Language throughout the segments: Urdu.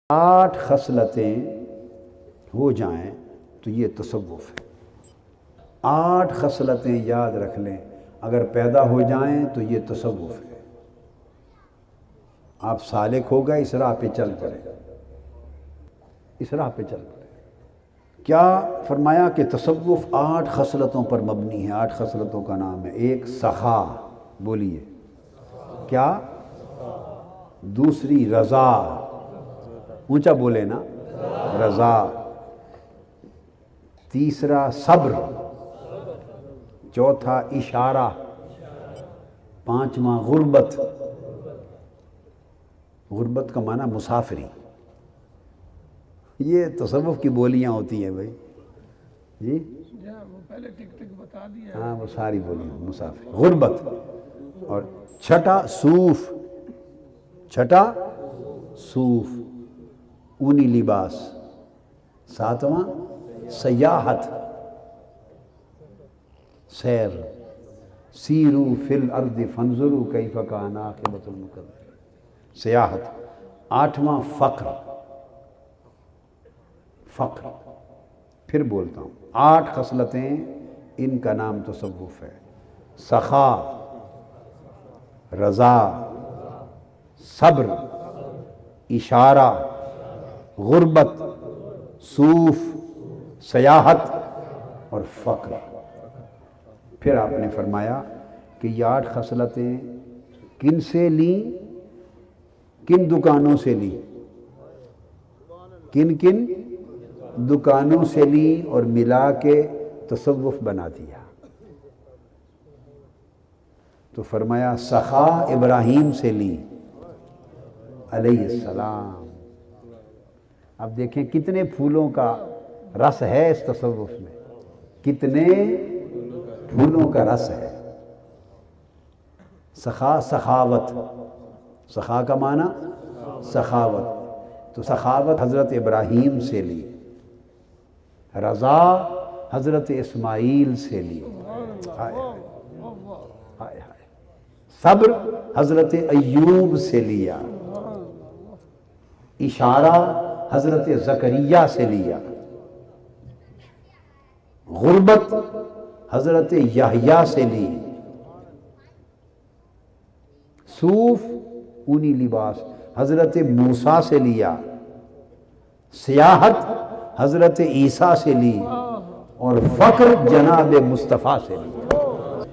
8 خصلتیں ہو جائیں تو یہ تصوف ہے۔ 8 خصلتیں یاد رکھ لیں، اگر پیدا ہو جائیں تو یہ تصوف ہے۔ آپ سالک ہو گئے، اس راہ پہ چل پڑے، اس راہ پہ چل پڑے۔ کیا فرمایا کہ تصوف 8 خصلتوں پر مبنی ہے۔ 8 خصلتوں کا نام ہے، ایک سخا، بولیے کیا؟ دوسری رضا، اونچا بولے نا، رضا۔ تیسرا صبر، چوتھا اشارہ، پانچواں غربت۔ غربت کا معنی مسافری، یہ تصوف کی بولیاں ہوتی ہیں بھائی جی، وہ پہلے ٹک ٹک بتا دیا۔ ہاں وہ ساری بولیاں، مسافری، غربت۔ اور چھٹا صوف، چھٹا صوف، اونی لباس۔ ساتواں سیاحت، سیر، سیرو فی الارض فانظروا کیف کان عاقبۃ المکذبین، سیاحت۔ 8واں فقر، فقر۔ پھر بولتا ہوں، 8 خصلتیں، ان کا نام تصوف ہے۔ سخا، رضا، صبر، اشارہ، غربت، صوف، سیاحت اور فقر۔ پھر آپ نے فرمایا کہ یہ 8 خصلتیں کن سے لیں؟ کن دکانوں سے لیں؟ کن کن دکانوں سے لیں اور ملا کے تصوف بنا دیا۔ تو فرمایا سخا ابراہیم سے لی علیہ السلام۔ اب دیکھیں کتنے پھولوں کا رس ہے اس تصوف میں، کتنے پھولوں کا رس ہے۔ سخا، سخاوت، سخا کا معنی سخاوت، تو سخاوت حضرت ابراہیم سے لی۔ رضا حضرت اسماعیل سے لی۔ صبر حضرت ایوب سے لیا۔ اشارہ حضرت زکریا سے لیا۔ غربت حضرت یحییٰ سے لی۔ صوف، اونی لباس، حضرت موسیٰ سے لیا۔ سیاحت حضرت عیسیٰ سے لی، اور فقر جناب مصطفیٰ سے لیا۔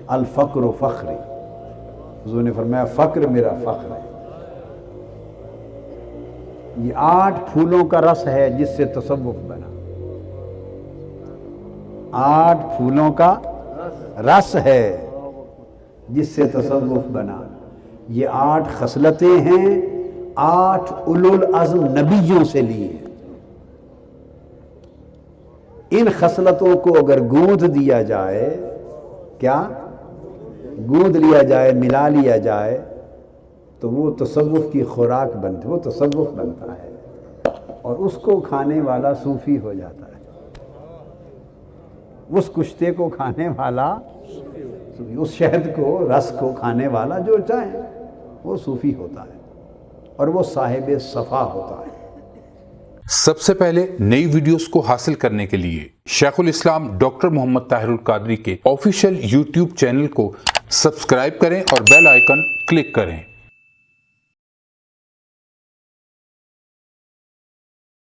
الفقر فخری، حضور نے فرمایا فقر میرا فخر ہے۔ یہ 8 پھولوں کا رس ہے جس سے تصوف بنا۔ 8 پھولوں کا رس ہے جس سے تصوف بنا۔ یہ 8 خصلتیں ہیں، 8 اولو العزم نبیوں سے لی ہیں۔ ان خصلتوں کو اگر گوندھ دیا جائے، کیا گوندھ لیا جائے، ملا لیا جائے، تو وہ تصوف کی خوراک بنتی، وہ تصوف بنتا ہے، اور اس کو کھانے والا صوفی ہو جاتا ہے۔ اس کشتے کو کھانے والا، اس شہد کو، رس کو کھانے والا جو چاہے وہ صوفی ہوتا ہے، اور وہ صاحب صفا ہوتا ہے۔ سب سے پہلے نئی ویڈیوز کو حاصل کرنے کے لیے شیخ الاسلام ڈاکٹر محمد طاہر القادری کے آفیشیل یوٹیوب چینل کو سبسکرائب کریں اور بیل آئیکن کلک کریں۔